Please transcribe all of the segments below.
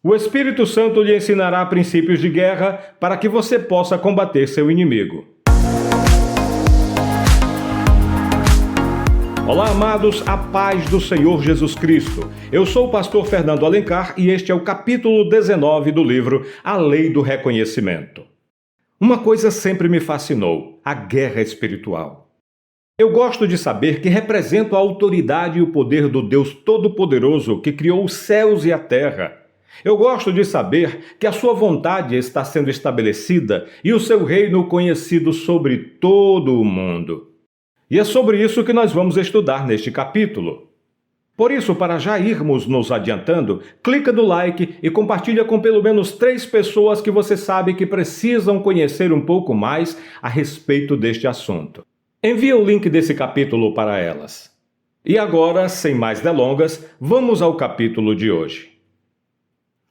O Espírito Santo lhe ensinará princípios de guerra para que você possa combater seu inimigo. Olá, amados, a paz do Senhor Jesus Cristo. Eu sou o pastor Fernando Alencar e este é o capítulo 19 do livro A Lei do Reconhecimento. Uma coisa sempre me fascinou: a guerra espiritual. Eu gosto de saber que represento a autoridade e o poder do Deus Todo-Poderoso que criou os céus e a terra. Eu gosto de saber que a sua vontade está sendo estabelecida e o seu reino conhecido sobre todo o mundo. E é sobre isso que nós vamos estudar neste capítulo. Por isso, para já irmos nos adiantando, clica no like e compartilha com pelo menos 3 pessoas que você sabe que precisam conhecer um pouco mais a respeito deste assunto. Envia o link desse capítulo para elas. E agora, sem mais delongas, vamos ao capítulo de hoje.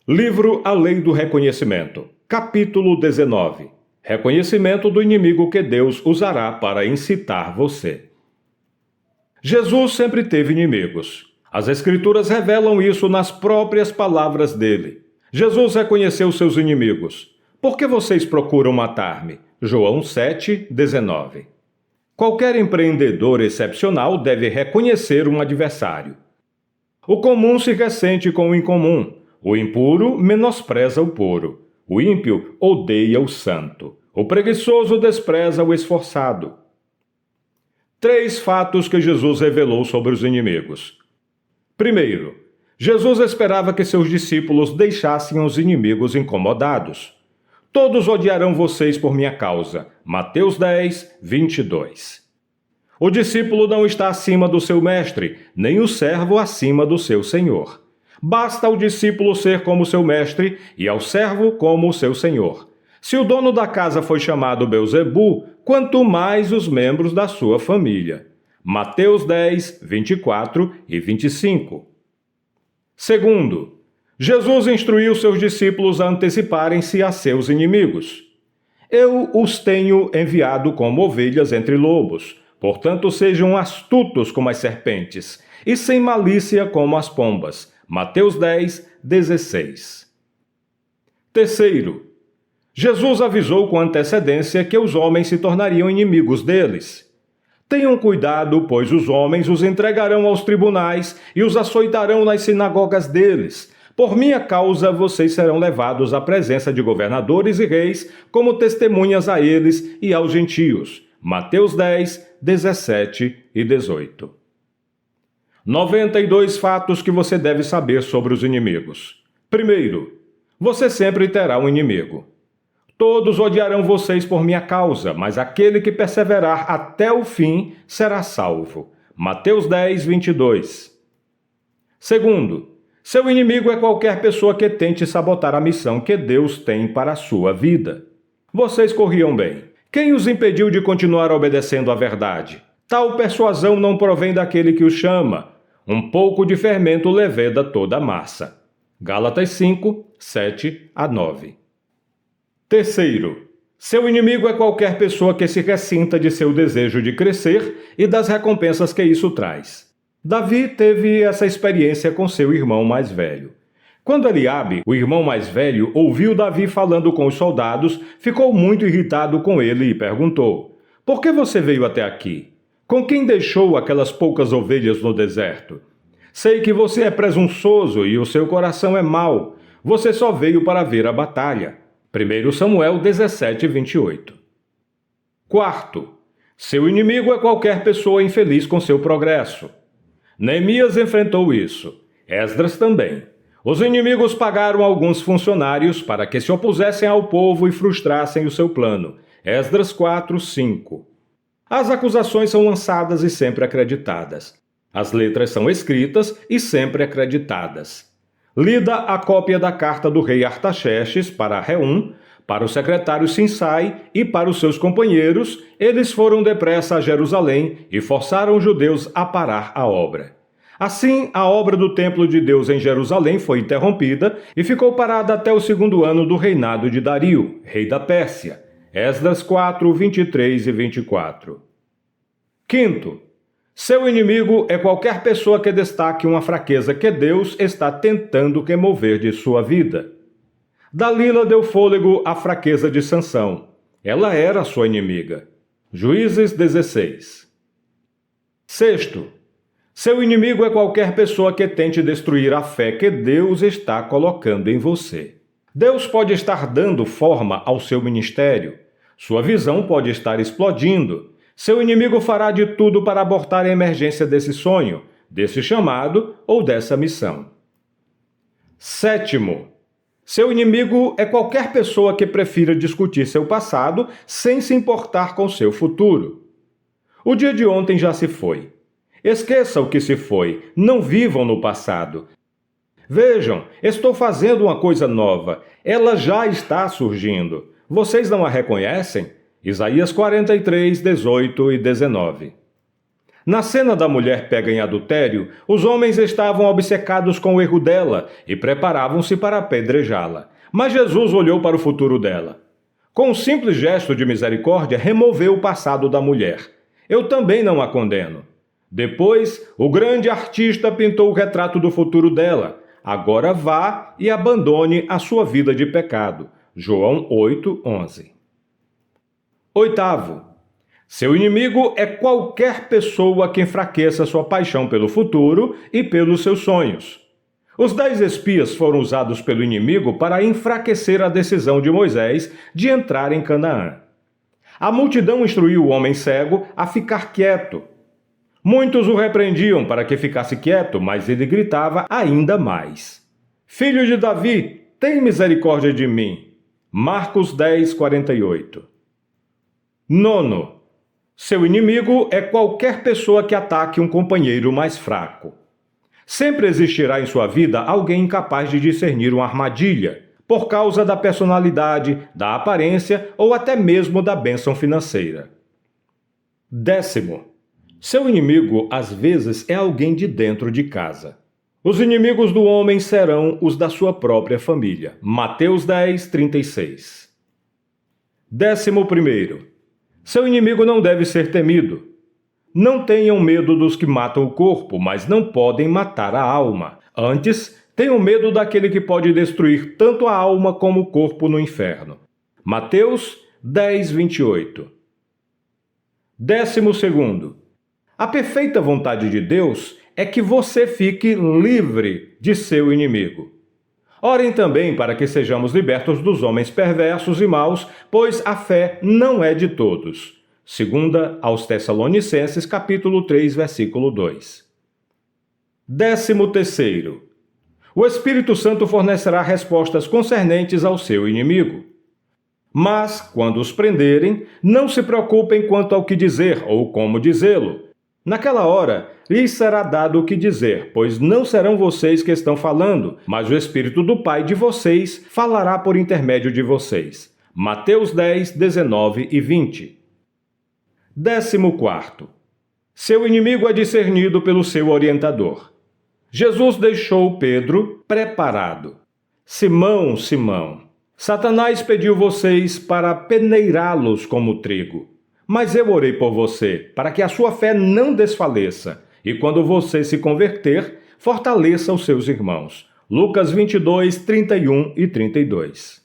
Livro A Lei do Reconhecimento, capítulo 19. Reconhecimento do inimigo que Deus usará para incitar você. Jesus sempre teve inimigos. As Escrituras revelam isso nas próprias palavras dele. Jesus reconheceu seus inimigos. Por que vocês procuram matar-me? João 7:19. Qualquer empreendedor excepcional deve reconhecer um adversário. O comum se ressente com o incomum. O impuro menospreza o puro. O ímpio odeia o santo. O preguiçoso despreza o esforçado. 3 fatos que Jesus revelou sobre os inimigos. Primeiro, Jesus esperava que seus discípulos deixassem os inimigos incomodados. Todos odiarão vocês por minha causa. Mateus 10:22. O discípulo não está acima do seu mestre, nem o servo acima do seu senhor. Basta ao discípulo ser como seu mestre e ao servo como o seu senhor. Se o dono da casa foi chamado Beelzebu, quanto mais os membros da sua família. Mateus 10:24 e 25. Segundo, Jesus instruiu seus discípulos a anteciparem-se a seus inimigos. Eu os tenho enviado como ovelhas entre lobos, portanto sejam astutos como as serpentes e sem malícia como as pombas. Mateus 10:16. Terceiro, Jesus avisou com antecedência que os homens se tornariam inimigos deles. Tenham cuidado, pois os homens os entregarão aos tribunais e os açoitarão nas sinagogas deles. Por minha causa, vocês serão levados à presença de governadores e reis como testemunhas a eles e aos gentios. Mateus 10:17 e 18. 92 fatos que você deve saber sobre os inimigos. Primeiro, você sempre terá um inimigo. Todos odiarão vocês por minha causa, mas aquele que perseverar até o fim será salvo. Mateus 10:22. Segundo, seu inimigo é qualquer pessoa que tente sabotar a missão que Deus tem para a sua vida. Vocês corriam bem. Quem os impediu de continuar obedecendo à verdade? Tal persuasão não provém daquele que o chama. Um pouco de fermento leveda toda a massa. Gálatas 5:7-9. Terceiro, seu inimigo é qualquer pessoa que se ressinta de seu desejo de crescer e das recompensas que isso traz. Davi teve essa experiência com seu irmão mais velho. Quando Eliabe, o irmão mais velho, ouviu Davi falando com os soldados, ficou muito irritado com ele e perguntou: "Por que você veio até aqui? Com quem deixou aquelas poucas ovelhas no deserto? Sei que você é presunçoso e o seu coração é mau. Você só veio para ver a batalha." 1 Samuel 17:28. Quarto, seu inimigo é qualquer pessoa infeliz com seu progresso. Neemias enfrentou isso. Esdras também. Os inimigos pagaram alguns funcionários para que se opusessem ao povo e frustrassem o seu plano. Esdras 4:5. As acusações são lançadas e sempre acreditadas. As letras são escritas e sempre acreditadas. Lida a cópia da carta do rei Artaxerxes para Reum, para o secretário Sinsai e para os seus companheiros, eles foram depressa a Jerusalém e forçaram os judeus a parar a obra. Assim, a obra do templo de Deus em Jerusalém foi interrompida e ficou parada até o 2º ano do reinado de Dario, rei da Pérsia. Esdras 4:23 e 24. Quinto, Seu inimigo é qualquer pessoa que destaque uma fraqueza que Deus está tentando remover de sua vida. Dalila deu fôlego à fraqueza de Sansão. Ela era sua inimiga. Juízes 16. Sexto, seu inimigo é qualquer pessoa que tente destruir a fé que Deus está colocando em você. Deus pode estar dando forma ao seu ministério. Sua visão pode estar explodindo. Seu inimigo fará de tudo para abortar a emergência desse sonho, desse chamado ou dessa missão. Sétimo, seu inimigo é qualquer pessoa que prefira discutir seu passado sem se importar com seu futuro. O dia de ontem já se foi. Esqueça o que se foi, não vivam no passado. Vejam, estou fazendo uma coisa nova, ela já está surgindo. Vocês não a reconhecem? Isaías 43, 18 e 19. Na cena da mulher pega em adultério, os homens estavam obcecados com o erro dela e preparavam-se para apedrejá-la. Mas Jesus olhou para o futuro dela. Com um simples gesto de misericórdia, removeu o passado da mulher. Eu também não a condeno. Depois, o grande artista pintou o retrato do futuro dela. Agora vá e abandone a sua vida de pecado. João 8, 11. Oitavo, seu inimigo é qualquer pessoa que enfraqueça sua paixão pelo futuro e pelos seus sonhos. Os 10 espias foram usados pelo inimigo para enfraquecer a decisão de Moisés de entrar em Canaã. A multidão instruiu o homem cego a ficar quieto. Muitos o repreendiam para que ficasse quieto, mas ele gritava ainda mais. Filho de Davi, tem misericórdia de mim. Marcos 10, 48. Nono, seu inimigo é qualquer pessoa que ataque um companheiro mais fraco. Sempre existirá em sua vida alguém incapaz de discernir uma armadilha, por causa da personalidade, da aparência ou até mesmo da bênção financeira. Décimo, seu inimigo às vezes é alguém de dentro de casa. Os inimigos do homem serão os da sua própria família. Mateus 10, 36. 11. Seu inimigo não deve ser temido. Não tenham medo dos que matam o corpo, mas não podem matar a alma. Antes, tenham medo daquele que pode destruir tanto a alma como o corpo no inferno. Mateus 10, 28. 12. A perfeita vontade de Deus é que você fique livre de seu inimigo. Orem também para que sejamos libertos dos homens perversos e maus, pois a fé não é de todos. 2 aos Tessalonicenses, capítulo 3, versículo 2. 13. O Espírito Santo fornecerá respostas concernentes ao seu inimigo. Mas, quando os prenderem, não se preocupem quanto ao que dizer ou como dizê-lo. Naquela hora, lhes será dado o que dizer, pois não serão vocês que estão falando, mas o Espírito do Pai de vocês falará por intermédio de vocês. Mateus 10, 19 e 20. 14. Seu inimigo é discernido pelo seu orientador. Jesus deixou Pedro preparado. Simão, Simão, Satanás pediu vocês para peneirá-los como trigo. Mas eu orei por você, para que a sua fé não desfaleça, e quando você se converter, fortaleça os seus irmãos. Lucas 22, 31 e 32.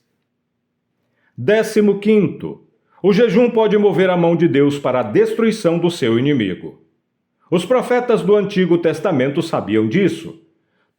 15. O jejum pode mover a mão de Deus para a destruição do seu inimigo. Os profetas do Antigo Testamento sabiam disso.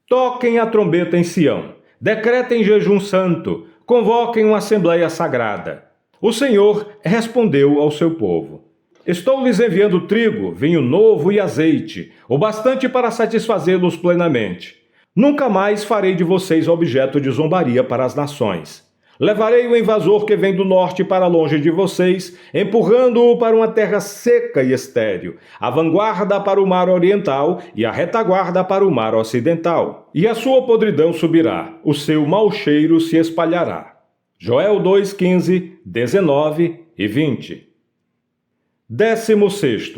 Toquem a trombeta em Sião, decretem jejum santo, convoquem uma assembleia sagrada. O Senhor respondeu ao seu povo: Estou lhes enviando trigo, vinho novo e azeite, o bastante para satisfazê-los plenamente. Nunca mais farei de vocês objeto de zombaria para as nações. Levarei o invasor que vem do norte para longe de vocês, empurrando-o para uma terra seca e estéril, a vanguarda para o mar oriental e a retaguarda para o mar ocidental. E a sua podridão subirá, o seu mau cheiro se espalhará. Joel 2, 15, 19 e 20. 16.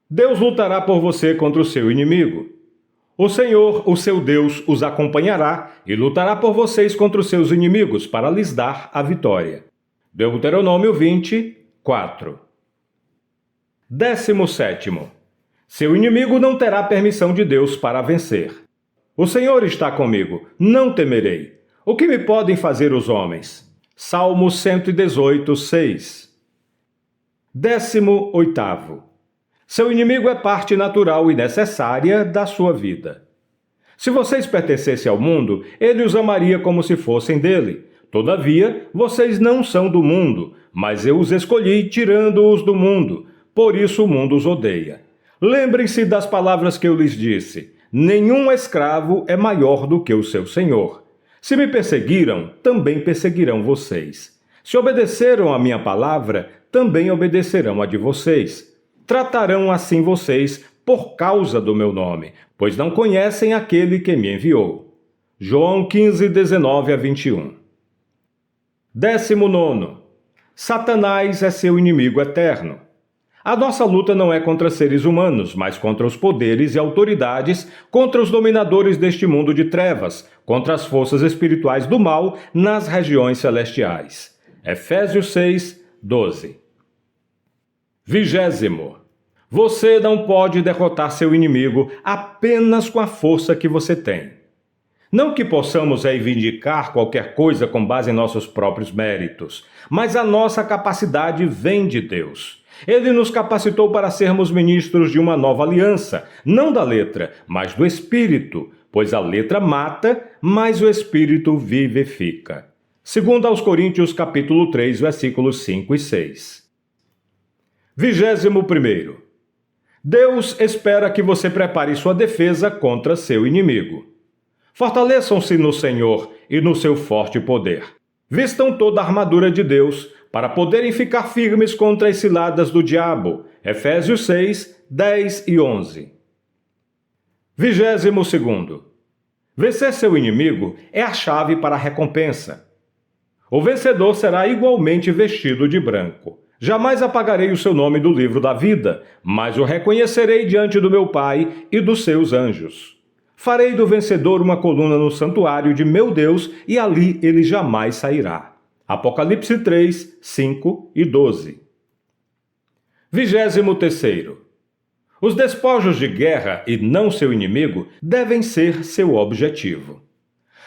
Deus lutará por você contra o seu inimigo. O Senhor, o seu Deus, os acompanhará e lutará por vocês contra os seus inimigos para lhes dar a vitória. Deuteronômio 20, 4. 17. Seu inimigo não terá permissão de Deus para vencer. O Senhor está comigo, não temerei. O que me podem fazer os homens? Salmo 118, 6. 18º. Seu inimigo é parte natural e necessária da sua vida. Se vocês pertencessem ao mundo, ele os amaria como se fossem dele. Todavia, vocês não são do mundo, mas eu os escolhi tirando-os do mundo. Por isso o mundo os odeia. Lembrem-se das palavras que eu lhes disse. Nenhum escravo é maior do que o seu senhor. Se me perseguiram, também perseguirão vocês. Se obedeceram à minha palavra, também obedecerão a de vocês. Tratarão assim vocês por causa do meu nome, pois não conhecem aquele que me enviou. João 15, 19 a 21. 19. Satanás é seu inimigo eterno. A nossa luta não é contra seres humanos, mas contra os poderes e autoridades, contra os dominadores deste mundo de trevas, contra as forças espirituais do mal nas regiões celestiais. Efésios 6, 12. 20. Você não pode derrotar seu inimigo apenas com a força que você tem. Não que possamos reivindicar qualquer coisa com base em nossos próprios méritos, mas a nossa capacidade vem de Deus. Ele nos capacitou para sermos ministros de uma nova aliança, não da letra, mas do Espírito, pois a letra mata, mas o Espírito vivifica. 2 Coríntios capítulo 3, versículos 5 e 6. 21. Deus espera que você prepare sua defesa contra seu inimigo. Fortaleçam-se no Senhor e no seu forte poder. Vistam toda a armadura de Deus para poderem ficar firmes contra as ciladas do diabo. Efésios 6, 10 e 11. 22. Vencer seu inimigo é a chave para a recompensa. O vencedor será igualmente vestido de branco. Jamais apagarei o seu nome do livro da vida, mas o reconhecerei diante do meu Pai e dos seus anjos. Farei do vencedor uma coluna no santuário de meu Deus e ali ele jamais sairá. Apocalipse 3, 5 e 12. 23. Os despojos de guerra e não seu inimigo devem ser seu objetivo.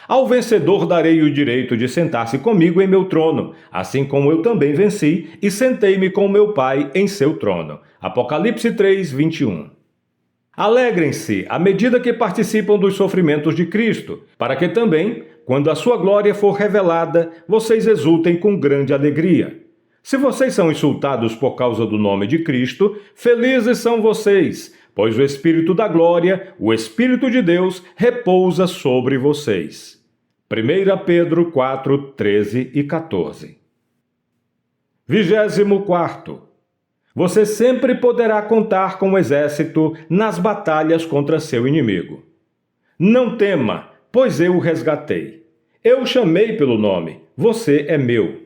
Ao vencedor darei o direito de sentar-se comigo em meu trono, assim como eu também venci e sentei-me com meu Pai em seu trono. Apocalipse 3, 21. Alegrem-se à medida que participam dos sofrimentos de Cristo, para que também, quando a sua glória for revelada, vocês exultem com grande alegria. Se vocês são insultados por causa do nome de Cristo, felizes são vocês, pois o Espírito da glória, o Espírito de Deus, repousa sobre vocês. 1 Pedro 4, 13 e 14. 24. Você sempre poderá contar com o exército nas batalhas contra seu inimigo. Não tema, pois eu o resgatei. Eu o chamei pelo nome, você é meu.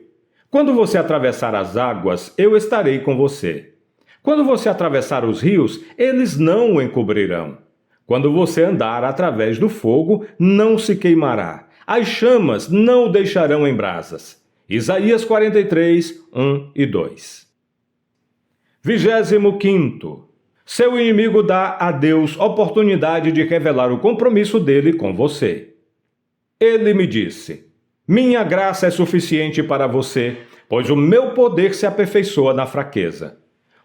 Quando você atravessar as águas, eu estarei com você. Quando você atravessar os rios, eles não o encobrirão. Quando você andar através do fogo, não se queimará. As chamas não o deixarão em brasas. Isaías 43, 1 e 2. 25. Seu inimigo dá a Deus oportunidade de revelar o compromisso dele com você. Ele me disse: minha graça é suficiente para você, pois o meu poder se aperfeiçoa na fraqueza.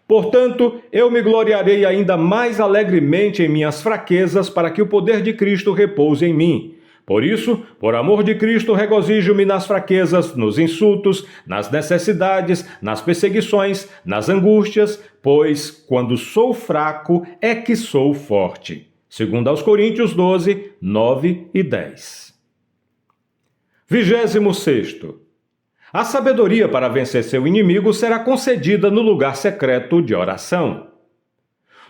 Portanto, eu me gloriarei ainda mais alegremente em minhas fraquezas para que o poder de Cristo repouse em mim. Por isso, por amor de Cristo, regozijo-me nas fraquezas, nos insultos, nas necessidades, nas perseguições, nas angústias, pois, quando sou fraco, é que sou forte. 2 Coríntios 12, 9 e 10. 26. A sabedoria para vencer seu inimigo será concedida no lugar secreto de oração.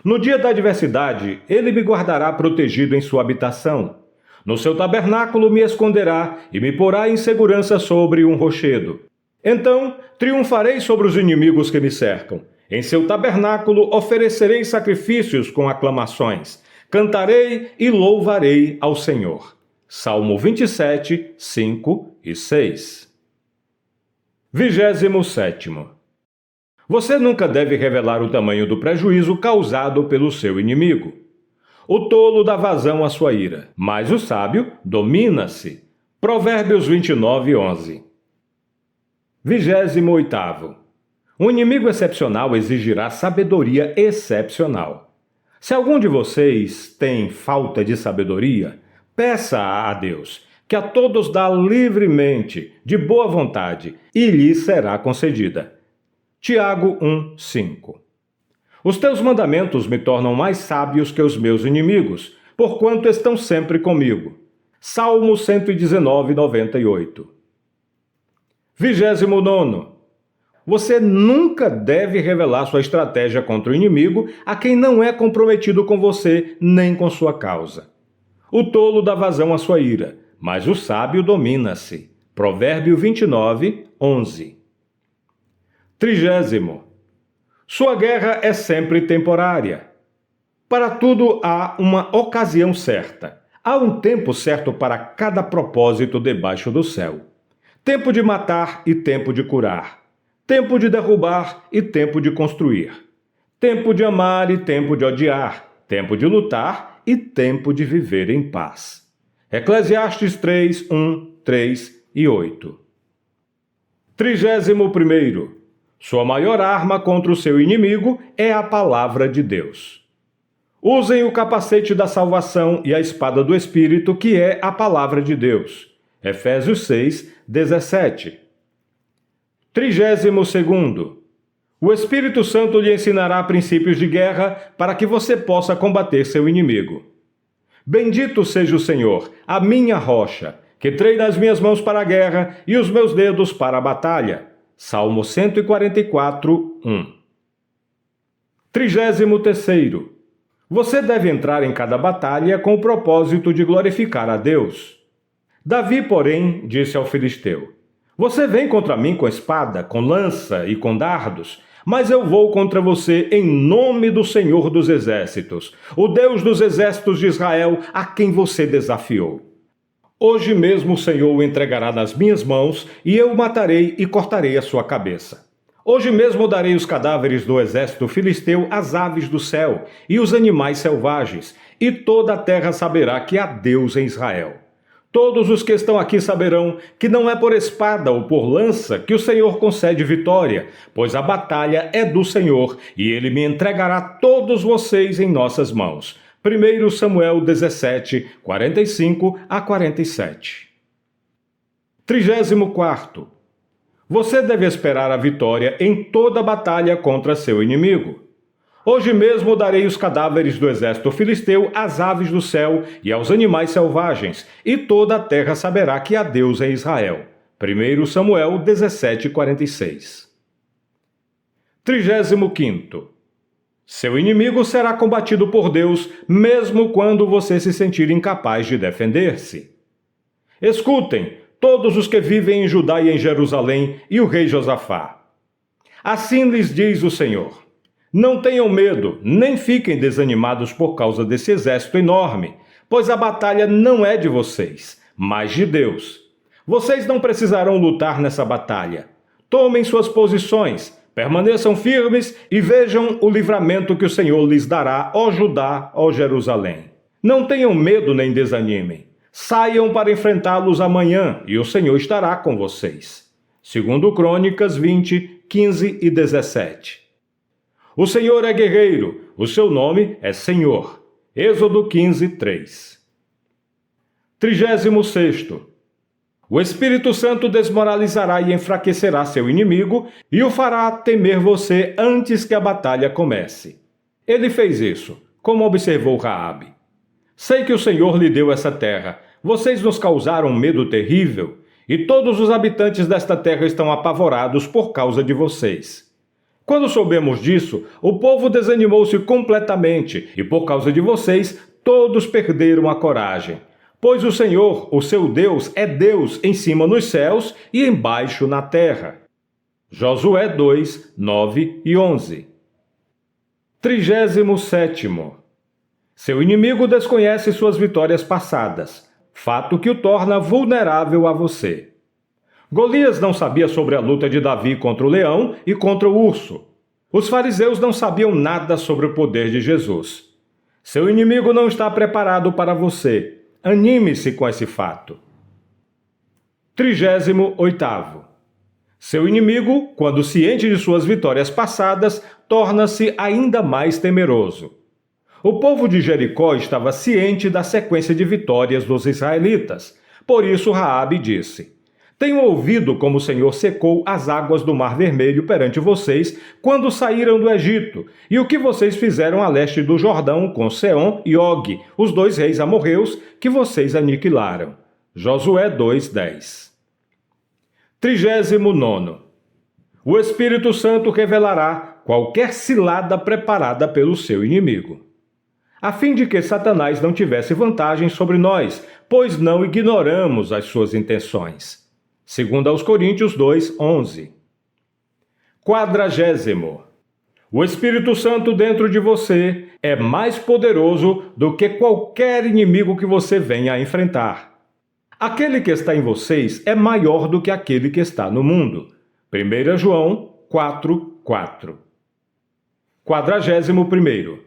No dia da adversidade, ele me guardará protegido em sua habitação. No seu tabernáculo me esconderá e me porá em segurança sobre um rochedo. Então triunfarei sobre os inimigos que me cercam. Em seu tabernáculo oferecerei sacrifícios com aclamações. Cantarei e louvarei ao Senhor. Salmo 27, 5 e 6. 27. Você nunca deve revelar o tamanho do prejuízo causado pelo seu inimigo. O tolo dá vazão à sua ira, mas o sábio domina-se. Provérbios 29:11. 28º. Um inimigo excepcional exigirá sabedoria excepcional. Se algum de vocês tem falta de sabedoria, peça a Deus, que a todos dá livremente, de boa vontade, e lhe será concedida. Tiago 1:5. Os teus mandamentos me tornam mais sábios que os meus inimigos, porquanto estão sempre comigo. Salmo 119:98. 29º. Você nunca deve revelar sua estratégia contra o inimigo a quem não é comprometido com você nem com sua causa. O tolo dá vazão à sua ira, mas o sábio domina-se. Provérbio 29:11. 30º. Sua guerra é sempre temporária. Para tudo há uma ocasião certa. Há um tempo certo para cada propósito debaixo do céu. Tempo de matar e tempo de curar. Tempo de derrubar e tempo de construir. Tempo de amar e tempo de odiar. Tempo de lutar e tempo de viver em paz. Eclesiastes 3:1, 3 e 8. 31º. Sua maior arma contra o seu inimigo é a palavra de Deus. Usem o capacete da salvação e a espada do Espírito, que é a palavra de Deus. Efésios 6:17. 32º. O Espírito Santo lhe ensinará princípios de guerra para que você possa combater seu inimigo. Bendito seja o Senhor, a minha rocha, que treina as minhas mãos para a guerra e os meus dedos para a batalha. Salmo 144:1. 33º. Você deve entrar em cada batalha com o propósito de glorificar a Deus. Davi, porém, disse ao filisteu: Você vem contra mim com espada, com lança e com dardos, mas eu vou contra você em nome do Senhor dos Exércitos, o Deus dos exércitos de Israel, a quem você desafiou. Hoje mesmo o Senhor o entregará nas minhas mãos, e eu o matarei e cortarei a sua cabeça. Hoje mesmo darei os cadáveres do exército filisteu às aves do céu e os animais selvagens, e toda a terra saberá que há Deus em Israel. Todos os que estão aqui saberão que não é por espada ou por lança que o Senhor concede vitória, pois a batalha é do Senhor, e ele me entregará todos vocês em nossas mãos. 1 Samuel 17, 45 a 47. 34º. Você deve esperar a vitória em toda batalha contra seu inimigo. Hoje mesmo darei os cadáveres do exército filisteu às aves do céu e aos animais selvagens, e toda a terra saberá que há Deus em Israel. 1 Samuel 17, 46. 35º. Seu inimigo será combatido por Deus, mesmo quando você se sentir incapaz de defender-se. Escutem, todos os que vivem em Judá e em Jerusalém, e o rei Josafá. Assim lhes diz o Senhor: Não tenham medo, nem fiquem desanimados por causa desse exército enorme, pois a batalha não é de vocês, mas de Deus. Vocês não precisarão lutar nessa batalha. Tomem suas posições, permaneçam firmes e vejam o livramento que o Senhor lhes dará, ó Judá, ó Jerusalém. Não tenham medo nem desanimem. Saiam para enfrentá-los amanhã, e o Senhor estará com vocês. 2 Crônicas 20, 15 e 17. O Senhor é guerreiro, o seu nome é Senhor. Êxodo 15, 3. 36º. O Espírito Santo desmoralizará e enfraquecerá seu inimigo e o fará temer você antes que a batalha comece. Ele fez isso, como observou Raabe. Sei que o Senhor lhe deu essa terra. Vocês nos causaram um medo terrível, e todos os habitantes desta terra estão apavorados por causa de vocês. Quando soubemos disso, o povo desanimou-se completamente, e por causa de vocês, todos perderam a coragem. Pois o Senhor, o seu Deus, é Deus em cima nos céus e embaixo na terra. Josué 2, 9 e 11. 37º. Seu inimigo desconhece suas vitórias passadas, fato que o torna vulnerável a você. Golias não sabia sobre a luta de Davi contra o leão e contra o urso. Os fariseus não sabiam nada sobre o poder de Jesus. Seu inimigo não está preparado para você. Anime-se com esse fato. 38º. Seu inimigo, quando ciente de suas vitórias passadas, torna-se ainda mais temeroso. O povo de Jericó estava ciente da sequência de vitórias dos israelitas. Por isso Raabe disse: Tenho ouvido como o Senhor secou as águas do Mar Vermelho perante vocês quando saíram do Egito, e o que vocês fizeram a leste do Jordão com Seom e Og, os 2 reis amorreus que vocês aniquilaram. Josué 2:10. 39º. O Espírito Santo revelará qualquer cilada preparada pelo seu inimigo, a fim de que Satanás não tivesse vantagem sobre nós, pois não ignoramos as suas intenções. 2 Coríntios 2:11. 40º. O Espírito Santo dentro de você é mais poderoso do que qualquer inimigo que você venha a enfrentar. Aquele que está em vocês é maior do que aquele que está no mundo. 1 João 4:4. 41º.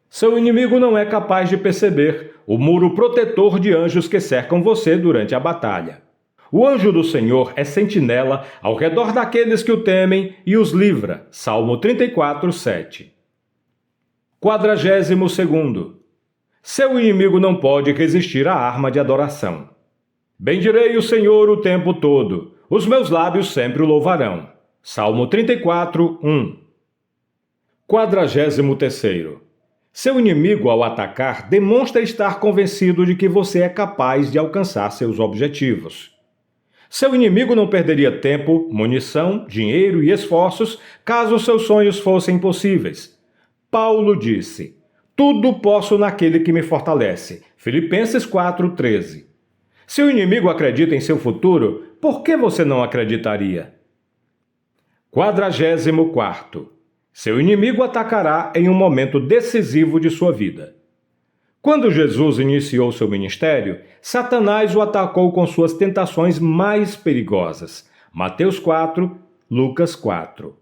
Seu inimigo não é capaz de perceber o muro protetor de anjos que cercam você durante a batalha. O anjo do Senhor é sentinela ao redor daqueles que o temem e os livra. Salmo 34:7. 42º. Seu inimigo não pode resistir à arma de adoração. Bendirei o Senhor o tempo todo, os meus lábios sempre o louvarão. Salmo 34:1. 43º. Seu inimigo, ao atacar, demonstra estar convencido de que você é capaz de alcançar seus objetivos. Seu inimigo não perderia tempo, munição, dinheiro e esforços caso seus sonhos fossem possíveis. Paulo disse: Tudo posso naquele que me fortalece. Filipenses 4:13. Se o inimigo acredita em seu futuro, por que você não acreditaria? 44º. Seu inimigo atacará em um momento decisivo de sua vida. Quando Jesus iniciou seu ministério, Satanás o atacou com suas tentações mais perigosas. Mateus 4, Lucas 4.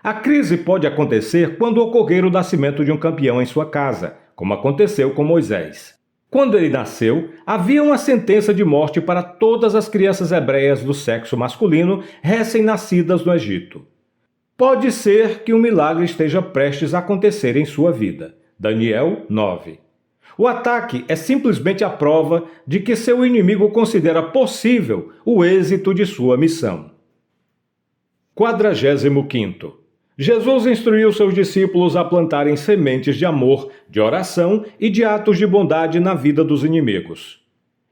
A crise pode acontecer quando ocorrer o nascimento de um campeão em sua casa, como aconteceu com Moisés. Quando ele nasceu, havia uma sentença de morte para todas as crianças hebreias do sexo masculino recém-nascidas no Egito. Pode ser que um milagre esteja prestes a acontecer em sua vida. Daniel 9. O ataque é simplesmente a prova de que seu inimigo considera possível o êxito de sua missão. 45º. Jesus instruiu seus discípulos a plantarem sementes de amor, de oração e de atos de bondade na vida dos inimigos.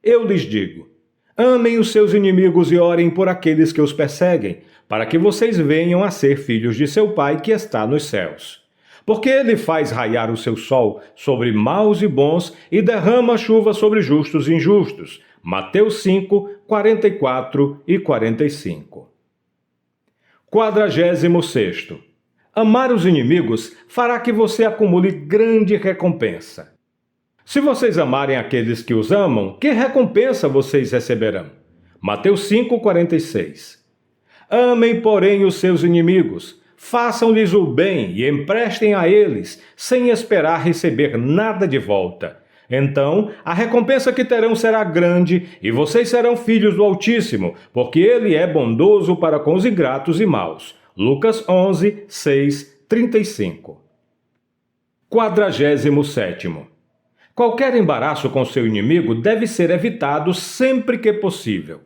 Eu lhes digo: amem os seus inimigos e orem por aqueles que os perseguem, para que vocês venham a ser filhos de seu Pai que está nos céus. Porque ele faz raiar o seu sol sobre maus e bons e derrama chuva sobre justos e injustos. Mateus 5, 44 e 45. 46º. Amar os inimigos fará que você acumule grande recompensa. Se vocês amarem aqueles que os amam, que recompensa vocês receberão? Mateus 5:46. Amem, porém, os seus inimigos, façam-lhes o bem e emprestem a eles, sem esperar receber nada de volta. Então, a recompensa que terão será grande e vocês serão filhos do Altíssimo, porque ele é bondoso para com os ingratos e maus. Lucas 11, 6, 35. 47º. Qualquer embaraço com seu inimigo deve ser evitado sempre que possível.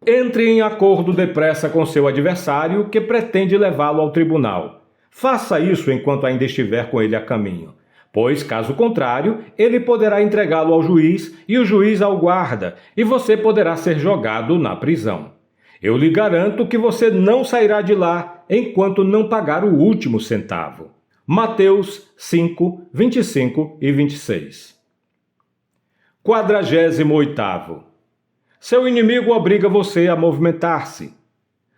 Entre em acordo depressa com seu adversário que pretende levá-lo ao tribunal. Faça isso enquanto ainda estiver com ele a caminho, pois, caso contrário, ele poderá entregá-lo ao juiz e o juiz ao guarda, e você poderá ser jogado na prisão. Eu lhe garanto que você não sairá de lá enquanto não pagar o último centavo. Mateus 5, 25 e 26. 48º. Seu inimigo obriga você a movimentar-se.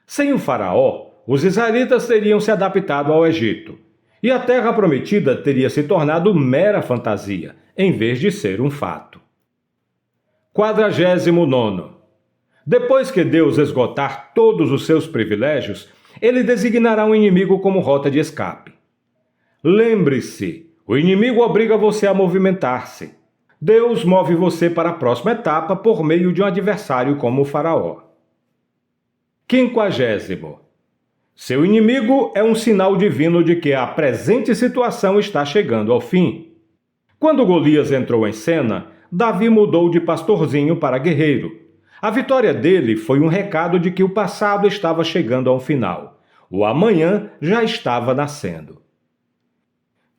Sem o faraó, os israelitas teriam se adaptado ao Egito, e a terra prometida teria se tornado mera fantasia, em vez de ser um fato. 49º. Depois que Deus esgotar todos os seus privilégios, ele designará um inimigo como rota de escape. Lembre-se, o inimigo obriga você a movimentar-se. Deus move você para a próxima etapa por meio de um adversário como o Faraó. 50. Seu inimigo é um sinal divino de que a presente situação está chegando ao fim. Quando Golias entrou em cena, Davi mudou de pastorzinho para guerreiro. A vitória dele foi um recado de que o passado estava chegando a um final. O amanhã já estava nascendo.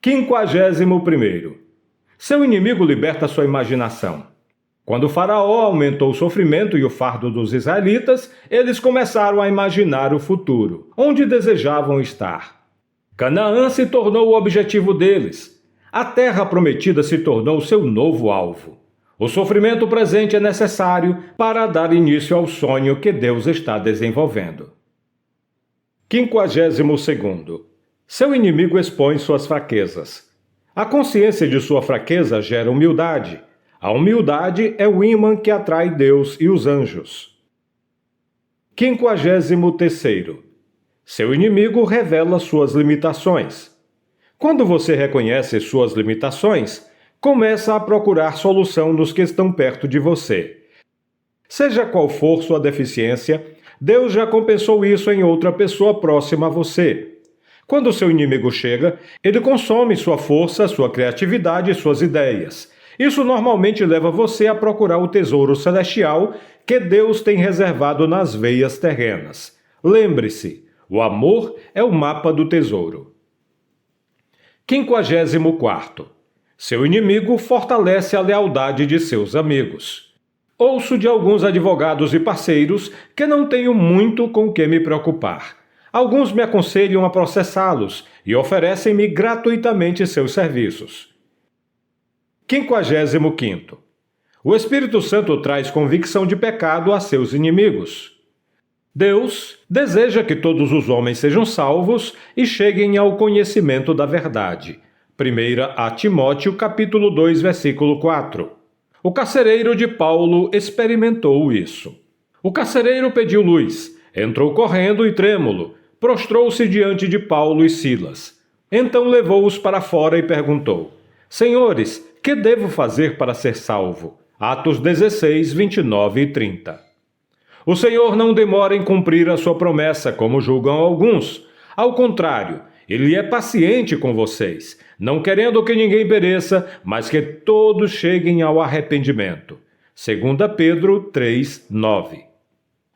51. Seu inimigo liberta sua imaginação. Quando o Faraó aumentou o sofrimento e o fardo dos israelitas, eles começaram a imaginar o futuro, onde desejavam estar. Canaã se tornou o objetivo deles. A terra prometida se tornou seu novo alvo. O sofrimento presente é necessário para dar início ao sonho que Deus está desenvolvendo. 52. Seu inimigo expõe suas fraquezas. A consciência de sua fraqueza gera humildade. A humildade é o ímã que atrai Deus e os anjos. 53. Seu inimigo revela suas limitações. Quando você reconhece suas limitações, começa a procurar solução nos que estão perto de você. Seja qual for sua deficiência, Deus já compensou isso em outra pessoa próxima a você. Quando seu inimigo chega, ele consome sua força, sua criatividade e suas ideias. Isso normalmente leva você a procurar o tesouro celestial que Deus tem reservado nas veias terrenas. Lembre-se, o amor é o mapa do tesouro. 54. Seu inimigo fortalece a lealdade de seus amigos. Ouço de alguns advogados e parceiros que não tenho muito com o que me preocupar. Alguns me aconselham a processá-los e oferecem-me gratuitamente seus serviços. 55. O Espírito Santo traz convicção de pecado a seus inimigos. Deus deseja que todos os homens sejam salvos e cheguem ao conhecimento da verdade. 1 Timóteo, capítulo 2, versículo 4. O carcereiro de Paulo experimentou isso. O carcereiro pediu luz, entrou correndo e trêmulo, prostrou-se diante de Paulo e Silas. Então levou-os para fora e perguntou: Senhores, que devo fazer para ser salvo? Atos 16, 29 e 30. O Senhor não demora em cumprir a sua promessa, como julgam alguns. Ao contrário, Ele é paciente com vocês, não querendo que ninguém pereça, mas que todos cheguem ao arrependimento. 2 Pedro 3, 9.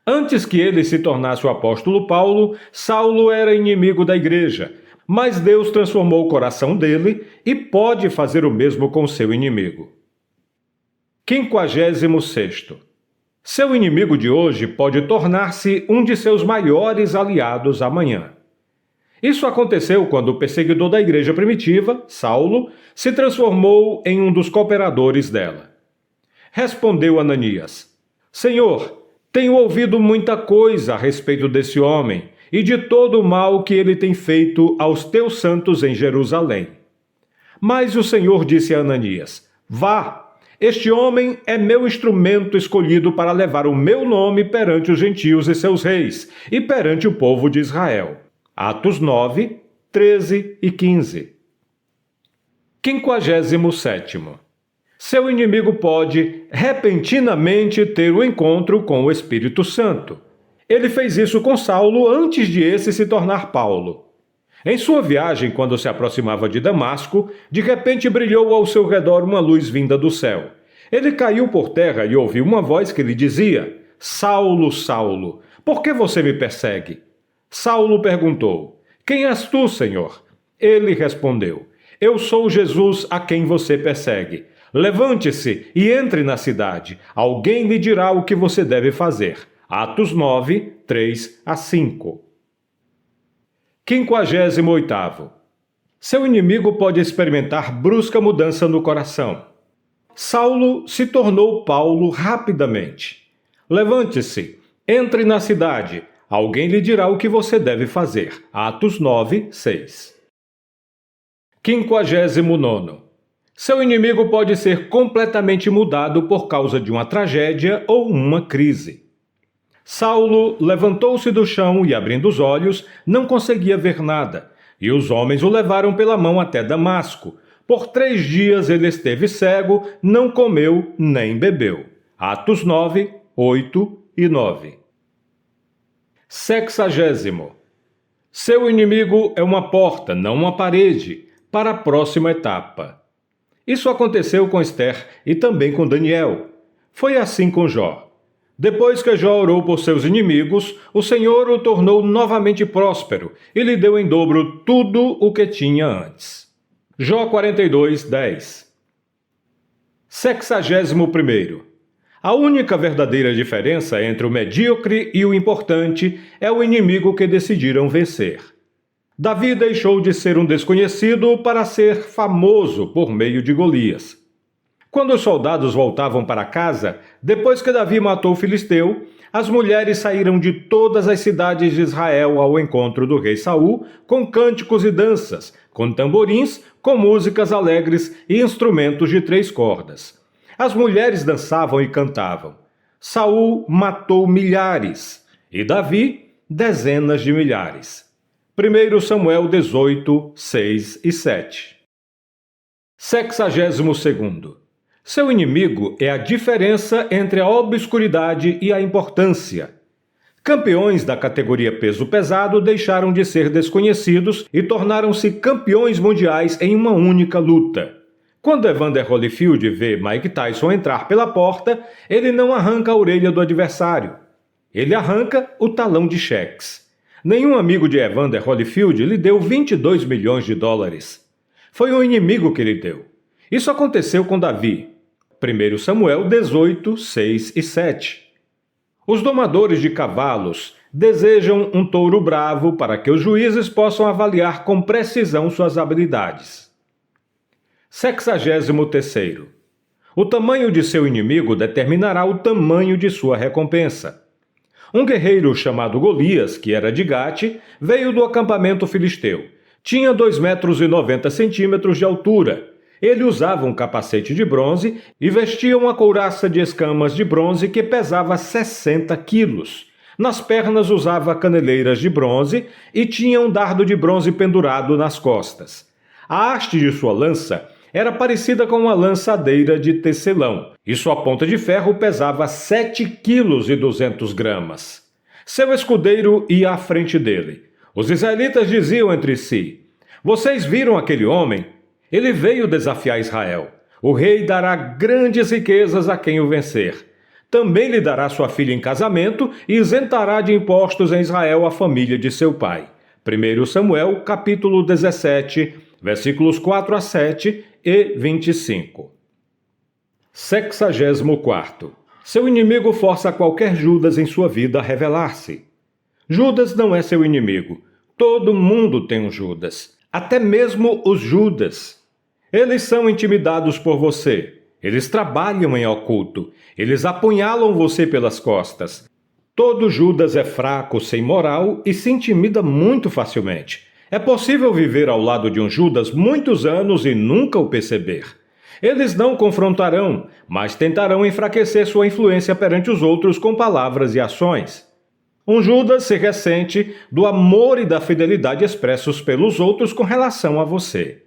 Antes que ele se tornasse o apóstolo Paulo, Saulo era inimigo da igreja, mas Deus transformou o coração dele e pode fazer o mesmo com seu inimigo. 56. Seu inimigo de hoje pode tornar-se um de seus maiores aliados amanhã. Isso aconteceu quando o perseguidor da igreja primitiva, Saulo, se transformou em um dos cooperadores dela. Respondeu Ananias: Senhor, tenho ouvido muita coisa a respeito desse homem e de todo o mal que ele tem feito aos teus santos em Jerusalém. Mas o Senhor disse a Ananias: Vá, este homem é meu instrumento escolhido para levar o meu nome perante os gentios e seus reis, e perante o povo de Israel. Atos 9, 13 e 15. 57. Seu inimigo pode, repentinamente, ter um encontro com o Espírito Santo. Ele fez isso com Saulo antes de esse se tornar Paulo. Em sua viagem, quando se aproximava de Damasco, de repente brilhou ao seu redor uma luz vinda do céu. Ele caiu por terra e ouviu uma voz que lhe dizia: Saulo, Saulo, por que você me persegue? Saulo perguntou: Quem és tu, Senhor? Ele respondeu: Eu sou Jesus a quem você persegue. Levante-se e entre na cidade. Alguém lhe dirá o que você deve fazer. Atos 9, 3 a 5. 58. Seu inimigo pode experimentar brusca mudança no coração. Saulo se tornou Paulo rapidamente. Levante-se, entre na cidade. Alguém lhe dirá o que você deve fazer. Atos 9, 6. 59. Seu inimigo pode ser completamente mudado por causa de uma tragédia ou uma crise. Saulo levantou-se do chão e, abrindo os olhos, não conseguia ver nada, e os homens o levaram pela mão até Damasco. Por 3 dias ele esteve cego, não comeu nem bebeu. Atos 9, 8 e 9. 60. Seu inimigo é uma porta, não uma parede, para a próxima etapa. Isso aconteceu com Esther e também com Daniel. Foi assim com Jó. Depois que Jó orou por seus inimigos, o Senhor o tornou novamente próspero e lhe deu em dobro tudo o que tinha antes. Jó 42, 10. 61. A única verdadeira diferença entre o medíocre e o importante é o inimigo que decidiram vencer. Davi deixou de ser um desconhecido para ser famoso por meio de Golias. Quando os soldados voltavam para casa, depois que Davi matou o filisteu, as mulheres saíram de todas as cidades de Israel ao encontro do rei Saul, com cânticos e danças, com tamborins, com músicas alegres e instrumentos de 3 cordas. As mulheres dançavam e cantavam. Saul matou milhares, e Davi, dezenas de milhares. 1 Samuel 18, 6 e 7. 62. Seu inimigo é a diferença entre a obscuridade e a importância. Campeões da categoria peso pesado deixaram de ser desconhecidos e tornaram-se campeões mundiais em uma única luta. Quando Evander Holyfield vê Mike Tyson entrar pela porta, ele não arranca a orelha do adversário. Ele arranca o talão de cheques. Nenhum amigo de Evander Holyfield lhe deu 22 milhões de dólares. Foi um inimigo que lhe deu. Isso aconteceu com Davi. 1 Samuel 18, 6 e 7. Os domadores de cavalos desejam um touro bravo para que os juízes possam avaliar com precisão suas habilidades. 63. O tamanho de seu inimigo determinará o tamanho de sua recompensa. Um guerreiro chamado Golias, que era de Gate, veio do acampamento filisteu. Tinha 2,90 metros de altura. Ele usava um capacete de bronze e vestia uma couraça de escamas de bronze que pesava 60 quilos. Nas pernas usava caneleiras de bronze e tinha um dardo de bronze pendurado nas costas. A haste de sua lança era parecida com uma lançadeira de tecelão, e sua ponta de ferro pesava 7,2 kg. Seu escudeiro ia à frente dele. Os israelitas diziam entre si: "Vocês viram aquele homem? Ele veio desafiar Israel. O rei dará grandes riquezas a quem o vencer. Também lhe dará sua filha em casamento e isentará de impostos em Israel a família de seu pai." 1 Samuel, capítulo 17, versículos 4 a 7 e 25. 64. Seu inimigo força qualquer Judas em sua vida a revelar-se. Judas não é seu inimigo. Todo mundo tem um Judas. Até mesmo os Judas. Eles são intimidados por você. Eles trabalham em oculto. Eles apunhalam você pelas costas. Todo Judas é fraco, sem moral e se intimida muito facilmente. É possível viver ao lado de um Judas muitos anos e nunca o perceber. Eles não confrontarão, mas tentarão enfraquecer sua influência perante os outros com palavras e ações. Um Judas se ressente do amor e da fidelidade expressos pelos outros com relação a você.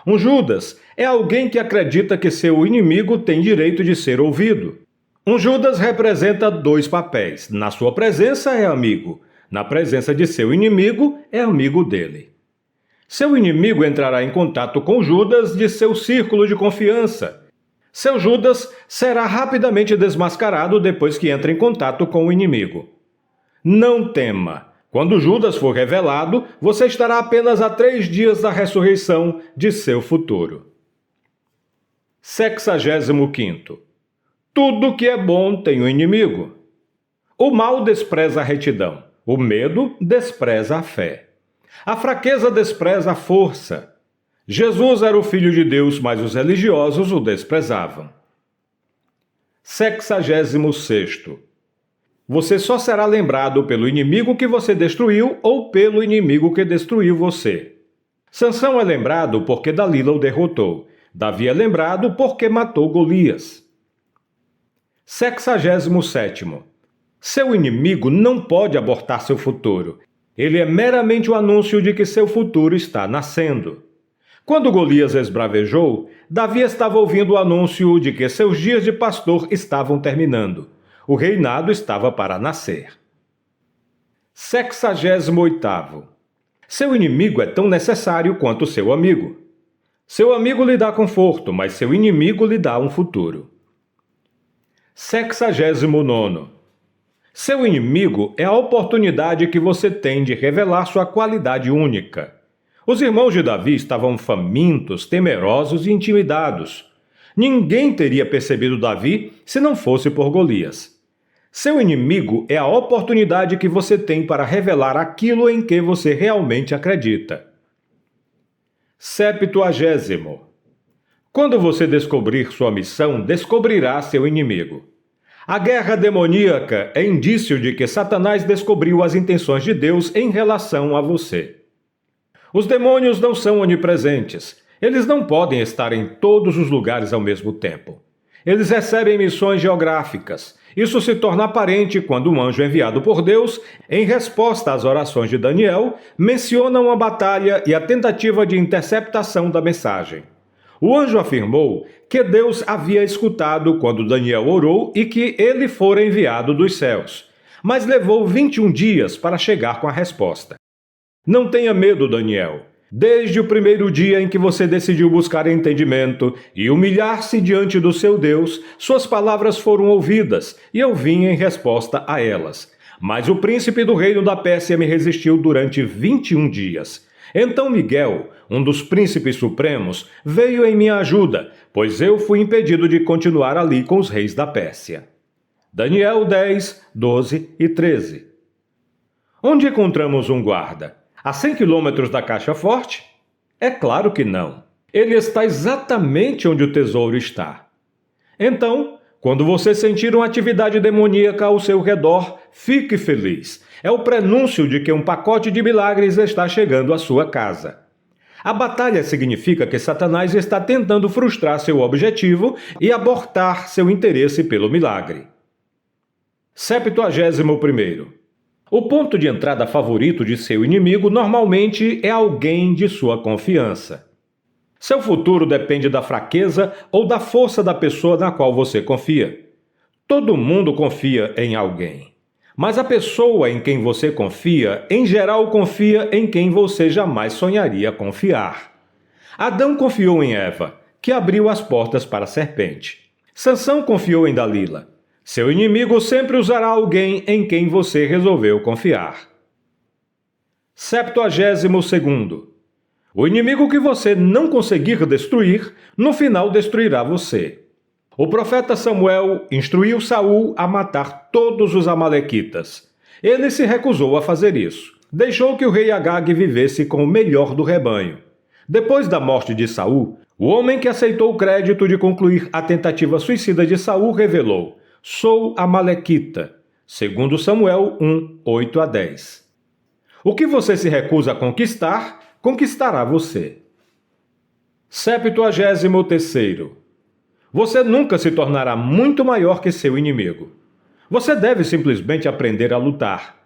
Um Judas é alguém que acredita que seu inimigo tem direito de ser ouvido. Um Judas representa 2 papéis. Na sua presença é amigo. Na presença de seu inimigo é amigo dele. Seu inimigo entrará em contato com Judas de seu círculo de confiança. Seu Judas será rapidamente desmascarado depois que entra em contato com o inimigo. Não tema. Quando Judas for revelado, você estará apenas a 3 dias da ressurreição de seu futuro. 65. Tudo que é bom tem um inimigo. O mal despreza a retidão. O medo despreza a fé. A fraqueza despreza a força. Jesus era o Filho de Deus, mas os religiosos o desprezavam. 66. Você só será lembrado pelo inimigo que você destruiu ou pelo inimigo que destruiu você. Sansão é lembrado porque Dalila o derrotou. Davi é lembrado porque matou Golias. 67. Seu inimigo não pode abortar seu futuro. Ele é meramente o anúncio de que seu futuro está nascendo. Quando Golias esbravejou, Davi estava ouvindo o anúncio de que seus dias de pastor estavam terminando. O reinado estava para nascer. 68º. Seu inimigo é tão necessário quanto seu amigo. Seu amigo lhe dá conforto, mas seu inimigo lhe dá um futuro. 69º. Seu inimigo é a oportunidade que você tem de revelar sua qualidade única. Os irmãos de Davi estavam famintos, temerosos e intimidados. Ninguém teria percebido Davi se não fosse por Golias. Seu inimigo é a oportunidade que você tem para revelar aquilo em que você realmente acredita. 70º. Quando você descobrir sua missão, descobrirá seu inimigo. A guerra demoníaca é indício de que Satanás descobriu as intenções de Deus em relação a você. Os demônios não são onipresentes. Eles não podem estar em todos os lugares ao mesmo tempo. Eles recebem missões geográficas. Isso se torna aparente quando um anjo enviado por Deus, em resposta às orações de Daniel, menciona uma batalha e a tentativa de interceptação da mensagem. O anjo afirmou que Deus havia escutado quando Daniel orou e que ele fora enviado dos céus, mas levou 21 dias para chegar com a resposta. Não tenha medo, Daniel. Desde o primeiro dia em que você decidiu buscar entendimento e humilhar-se diante do seu Deus, suas palavras foram ouvidas e eu vim em resposta a elas. Mas o príncipe do reino da Pérsia me resistiu durante 21 dias. Então Miguel, um dos príncipes supremos, veio em minha ajuda, pois eu fui impedido de continuar ali com os reis da Pérsia. Daniel 10, 12 e 13. Onde encontramos um guarda? A 100 quilômetros da caixa forte? É claro que não. Ele está exatamente onde o tesouro está. Então, quando você sentir uma atividade demoníaca ao seu redor, fique feliz. É o prenúncio de que um pacote de milagres está chegando à sua casa. A batalha significa que Satanás está tentando frustrar seu objetivo e abortar seu interesse pelo milagre. 71º. O ponto de entrada favorito de seu inimigo normalmente é alguém de sua confiança. Seu futuro depende da fraqueza ou da força da pessoa na qual você confia. Todo mundo confia em alguém. Mas a pessoa em quem você confia, em geral, confia em quem você jamais sonharia confiar. Adão confiou em Eva, que abriu as portas para a serpente. Sansão confiou em Dalila. Seu inimigo sempre usará alguém em quem você resolveu confiar. 72º. O inimigo que você não conseguir destruir, no final destruirá você. O profeta Samuel instruiu Saul a matar todos os amalequitas. Ele se recusou a fazer isso. Deixou que o rei Agag vivesse com o melhor do rebanho. Depois da morte de Saul, o homem que aceitou o crédito de concluir a tentativa suicida de Saul revelou: "Sou amalequita", segundo Samuel 1, 8 a 10. O que você se recusa a conquistar, conquistará você. 73º. Você nunca se tornará muito maior que seu inimigo. Você deve simplesmente aprender a lutar.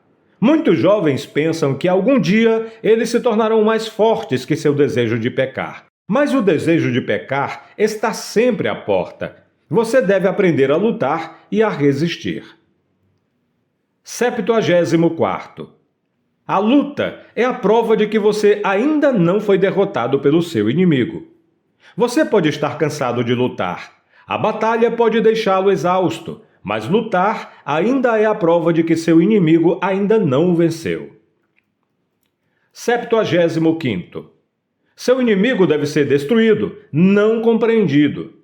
Muitos jovens pensam que algum dia eles se tornarão mais fortes que seu desejo de pecar. Mas o desejo de pecar está sempre à porta. Você deve aprender a lutar e a resistir. 74º. A luta é a prova de que você ainda não foi derrotado pelo seu inimigo. Você pode estar cansado de lutar. A batalha pode deixá-lo exausto, mas lutar ainda é a prova de que seu inimigo ainda não o venceu. 75º. Seu inimigo deve ser destruído, não compreendido.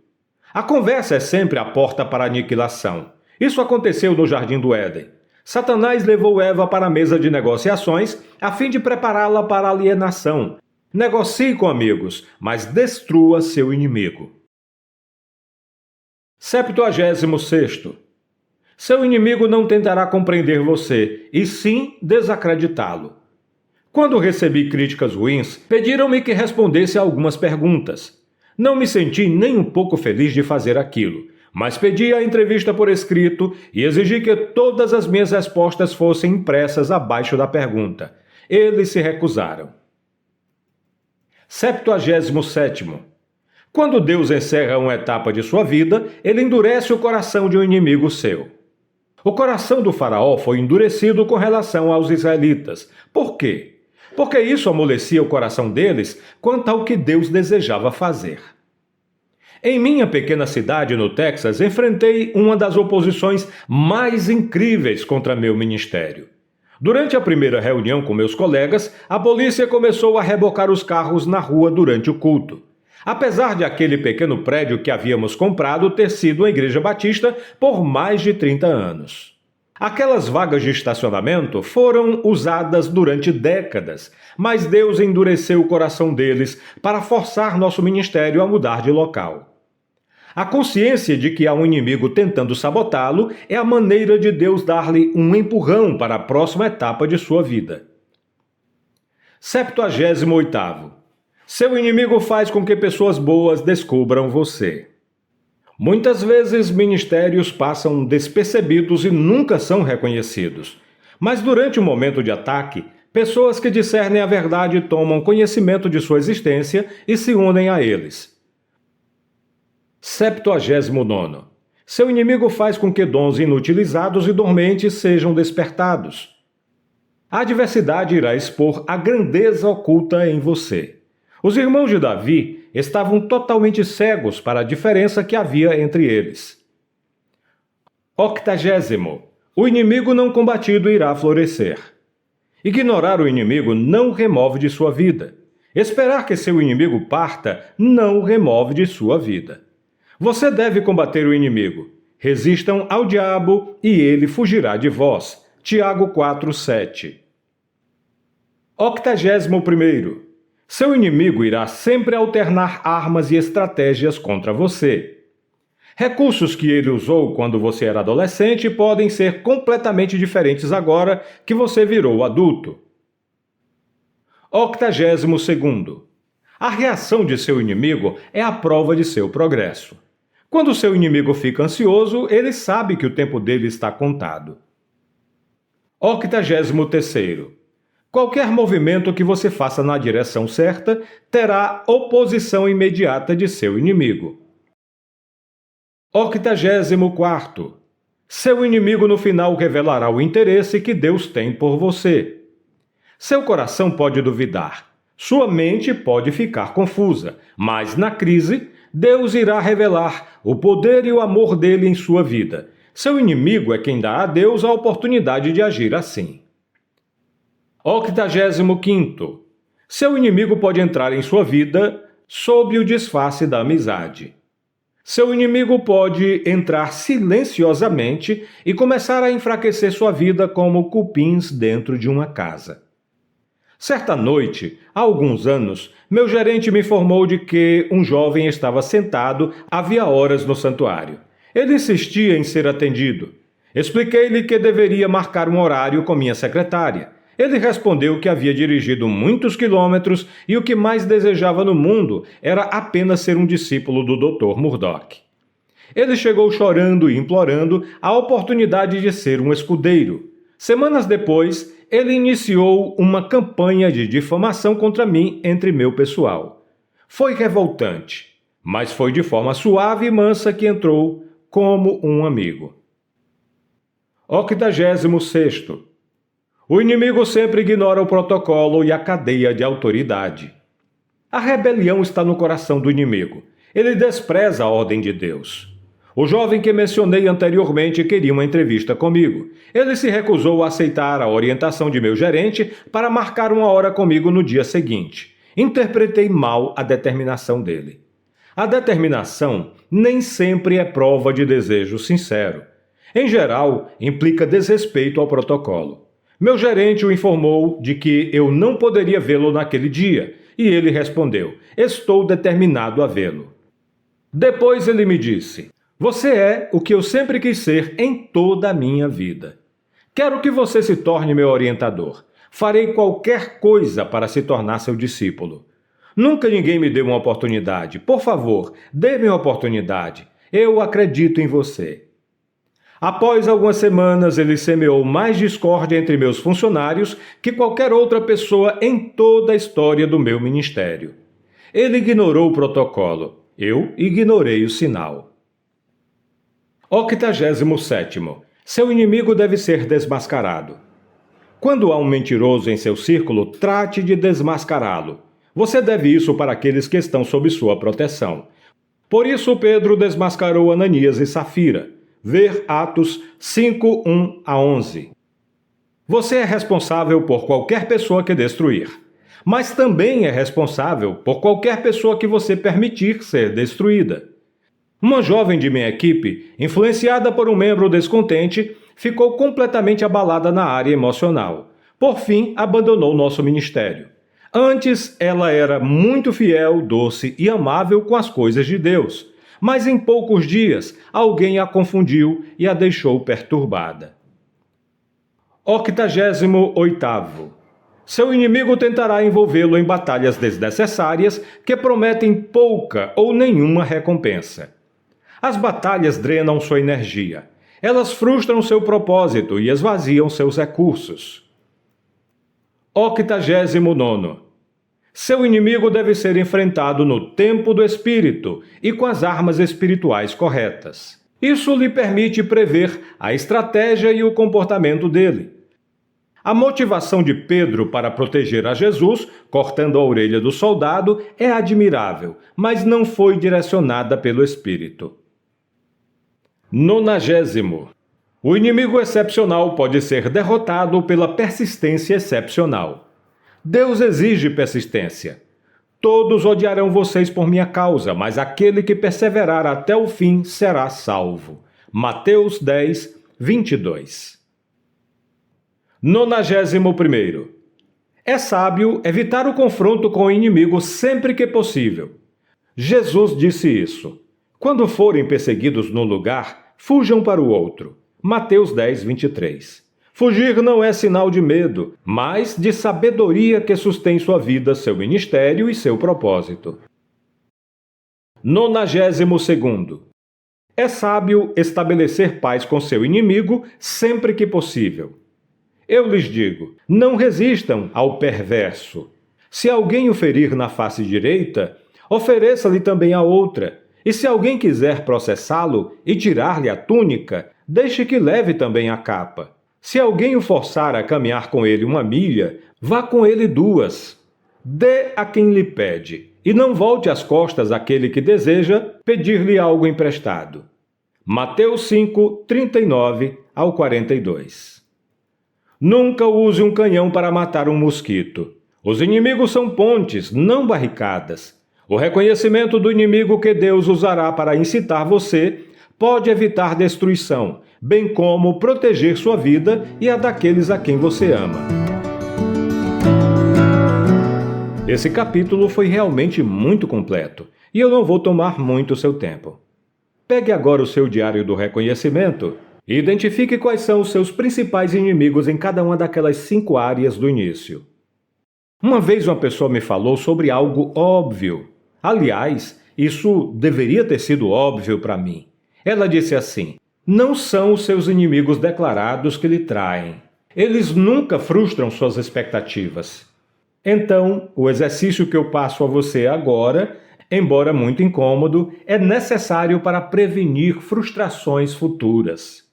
A conversa é sempre a porta para a aniquilação. Isso aconteceu no Jardim do Éden. Satanás levou Eva para a mesa de negociações a fim de prepará-la para a alienação. Negocie com amigos, mas destrua seu inimigo. 76º. Seu inimigo não tentará compreender você, e sim desacreditá-lo. Quando recebi críticas ruins, pediram-me que respondesse a algumas perguntas. Não me senti nem um pouco feliz de fazer aquilo, mas pedi a entrevista por escrito e exigi que todas as minhas respostas fossem impressas abaixo da pergunta. Eles se recusaram. 77º. Quando Deus encerra uma etapa de sua vida, ele endurece o coração de um inimigo seu. O coração do faraó foi endurecido com relação aos israelitas. Por quê? Porque isso amolecia o coração deles quanto ao que Deus desejava fazer. Em minha pequena cidade no Texas, enfrentei uma das oposições mais incríveis contra meu ministério. Durante a primeira reunião com meus colegas, a polícia começou a rebocar os carros na rua durante o culto. Apesar de aquele pequeno prédio que havíamos comprado ter sido uma igreja batista por mais de 30 anos. Aquelas vagas de estacionamento foram usadas durante décadas, mas Deus endureceu o coração deles para forçar nosso ministério a mudar de local. A consciência de que há um inimigo tentando sabotá-lo é a maneira de Deus dar-lhe um empurrão para a próxima etapa de sua vida. 78º. Seu inimigo faz com que pessoas boas descubram você. Muitas vezes ministérios passam despercebidos e nunca são reconhecidos. Mas durante o momento de ataque, pessoas que discernem a verdade tomam conhecimento de sua existência e se unem a eles. 79º. Seu inimigo faz com que dons inutilizados e dormentes sejam despertados. A adversidade irá expor a grandeza oculta em você. Os irmãos de Davi estavam totalmente cegos para a diferença que havia entre eles. 80º. O inimigo não combatido irá florescer. Ignorar o inimigo não o remove de sua vida. Esperar que seu inimigo parta não o remove de sua vida. Você deve combater o inimigo. Resistam ao diabo e ele fugirá de vós. Tiago 4:7. 81º. Seu inimigo irá sempre alternar armas e estratégias contra você. Recursos que ele usou quando você era adolescente podem ser completamente diferentes agora que você virou adulto. 82º. A reação de seu inimigo é a prova de seu progresso. Quando seu inimigo fica ansioso, ele sabe que o tempo dele está contado. 83º. Qualquer movimento que você faça na direção certa terá oposição imediata de seu inimigo. 84º. Seu inimigo no final revelará o interesse que Deus tem por você. Seu coração pode duvidar, sua mente pode ficar confusa, mas na crise, Deus irá revelar o poder e o amor dele em sua vida. Seu inimigo é quem dá a Deus a oportunidade de agir assim. 85º. Seu inimigo pode entrar em sua vida sob o disfarce da amizade. Seu inimigo pode entrar silenciosamente e começar a enfraquecer sua vida como cupins dentro de uma casa. Certa noite, há alguns anos, meu gerente me informou de que um jovem estava sentado havia horas no santuário. Ele insistia em ser atendido. Expliquei-lhe que deveria marcar um horário com minha secretária. Ele respondeu que havia dirigido muitos quilômetros e o que mais desejava no mundo era apenas ser um discípulo do Dr. Murdoch. Ele chegou chorando e implorando a oportunidade de ser um escudeiro. Semanas depois, ele iniciou uma campanha de difamação contra mim entre meu pessoal. Foi revoltante, mas foi de forma suave e mansa que entrou como um amigo. 86º. O inimigo sempre ignora o protocolo e a cadeia de autoridade. A rebelião está no coração do inimigo. Ele despreza a ordem de Deus. O jovem que mencionei anteriormente queria uma entrevista comigo. Ele se recusou a aceitar a orientação de meu gerente para marcar uma hora comigo no dia seguinte. Interpretei mal a determinação dele. A determinação nem sempre é prova de desejo sincero. Em geral, implica desrespeito ao protocolo. Meu gerente o informou de que eu não poderia vê-lo naquele dia, e ele respondeu: "Estou determinado a vê-lo." Depois ele me disse: "Você é o que eu sempre quis ser em toda a minha vida. Quero que você se torne meu orientador. Farei qualquer coisa para se tornar seu discípulo. Nunca ninguém me deu uma oportunidade. Por favor, dê-me uma oportunidade. Eu acredito em você. Após algumas semanas, ele semeou mais discórdia entre meus funcionários que qualquer outra pessoa em toda a história do meu ministério. Ele ignorou o protocolo. Eu ignorei o sinal. 87º. Seu inimigo deve ser desmascarado. Quando há um mentiroso em seu círculo, trate de desmascará-lo. Você deve isso para aqueles que estão sob sua proteção. Por isso Pedro desmascarou Ananias e Safira. Ver Atos 5, 1 a 11. Você é responsável por qualquer pessoa que destruir, mas também é responsável por qualquer pessoa que você permitir ser destruída. Uma jovem de minha equipe, influenciada por um membro descontente, ficou completamente abalada na área emocional. Por fim, abandonou nosso ministério. Antes, ela era muito fiel, doce e amável com as coisas de Deus. Mas em poucos dias, alguém a confundiu e a deixou perturbada. 88º. Seu inimigo tentará envolvê-lo em batalhas desnecessárias que prometem pouca ou nenhuma recompensa. As batalhas drenam sua energia. Elas frustram seu propósito e esvaziam seus recursos. 89º. Seu inimigo deve ser enfrentado no tempo do espírito e com as armas espirituais corretas. Isso lhe permite prever a estratégia e o comportamento dele. A motivação de Pedro para proteger a Jesus, cortando a orelha do soldado, é admirável, mas não foi direcionada pelo Espírito. 90º. O inimigo excepcional pode ser derrotado pela persistência excepcional. Deus exige persistência. Todos odiarão vocês por minha causa, mas aquele que perseverar até o fim será salvo. Mateus 10, 22. 91º. É sábio evitar o confronto com o inimigo sempre que possível. Jesus disse isso. Quando forem perseguidos num lugar, fujam para o outro. Mateus 10, 23. Fugir não é sinal de medo, mas de sabedoria que sustém sua vida, seu ministério e seu propósito. 92º. É sábio estabelecer paz com seu inimigo sempre que possível. Eu lhes digo, não resistam ao perverso. Se alguém o ferir na face direita, ofereça-lhe também a outra. E se alguém quiser processá-lo e tirar-lhe a túnica, deixe que leve também a capa. Se alguém o forçar a caminhar com ele 1 milha, vá com ele 2. Dê a quem lhe pede, e não volte as costas àquele que deseja pedir-lhe algo emprestado. Mateus 5, 39 ao 42. Nunca use um canhão para matar um mosquito. Os inimigos são pontes, não barricadas. O reconhecimento do inimigo que Deus usará para incitar você pode evitar destruição, bem como proteger sua vida e a daqueles a quem você ama. Esse capítulo foi realmente muito completo, e eu não vou tomar muito seu tempo. Pegue agora o seu diário do reconhecimento e identifique quais são os seus principais inimigos em cada uma daquelas 5 áreas do início. Uma vez uma pessoa me falou sobre algo óbvio. Aliás, isso deveria ter sido óbvio para mim. Ela disse assim: não são os seus inimigos declarados que lhe traem. Eles nunca frustram suas expectativas. Então, o exercício que eu passo a você agora, embora muito incômodo, é necessário para prevenir frustrações futuras.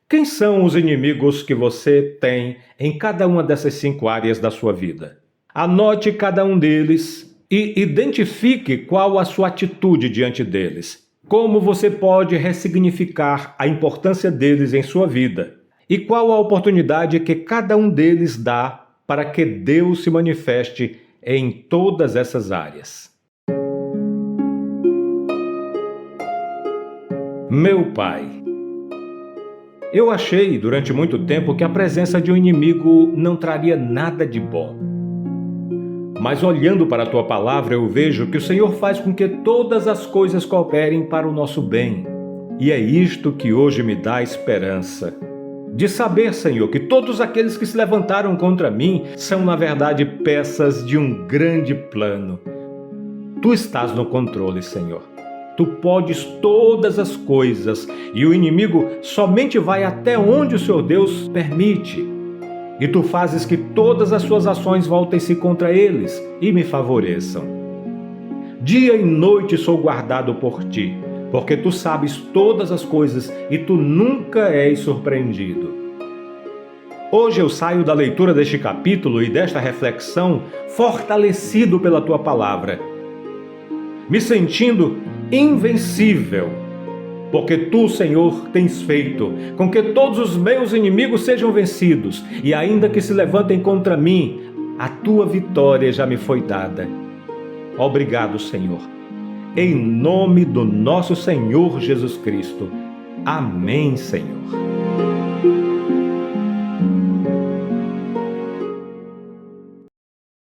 Quem são os inimigos que você tem em cada uma dessas 5 áreas da sua vida? Anote cada um deles e identifique qual a sua atitude diante deles. Como você pode ressignificar a importância deles em sua vida? E qual a oportunidade que cada um deles dá para que Deus se manifeste em todas essas áreas? Meu Pai, eu achei durante muito tempo que a presença de um inimigo não traria nada de bom. Mas olhando para a Tua palavra, eu vejo que o Senhor faz com que todas as coisas cooperem para o nosso bem. E é isto que hoje me dá esperança. De saber, Senhor, que todos aqueles que se levantaram contra mim são, na verdade, peças de um grande plano. Tu estás no controle, Senhor. Tu podes todas as coisas e o inimigo somente vai até onde o Senhor Deus permite. E tu fazes que todas as suas ações voltem-se contra eles e me favoreçam. Dia e noite sou guardado por ti, porque tu sabes todas as coisas e tu nunca és surpreendido. Hoje eu saio da leitura deste capítulo e desta reflexão fortalecido pela tua palavra, me sentindo invencível, porque tu, Senhor, tens feito com que todos os meus inimigos sejam vencidos, e ainda que se levantem contra mim, a tua vitória já me foi dada. Obrigado, Senhor. Em nome do nosso Senhor Jesus Cristo. Amém, Senhor.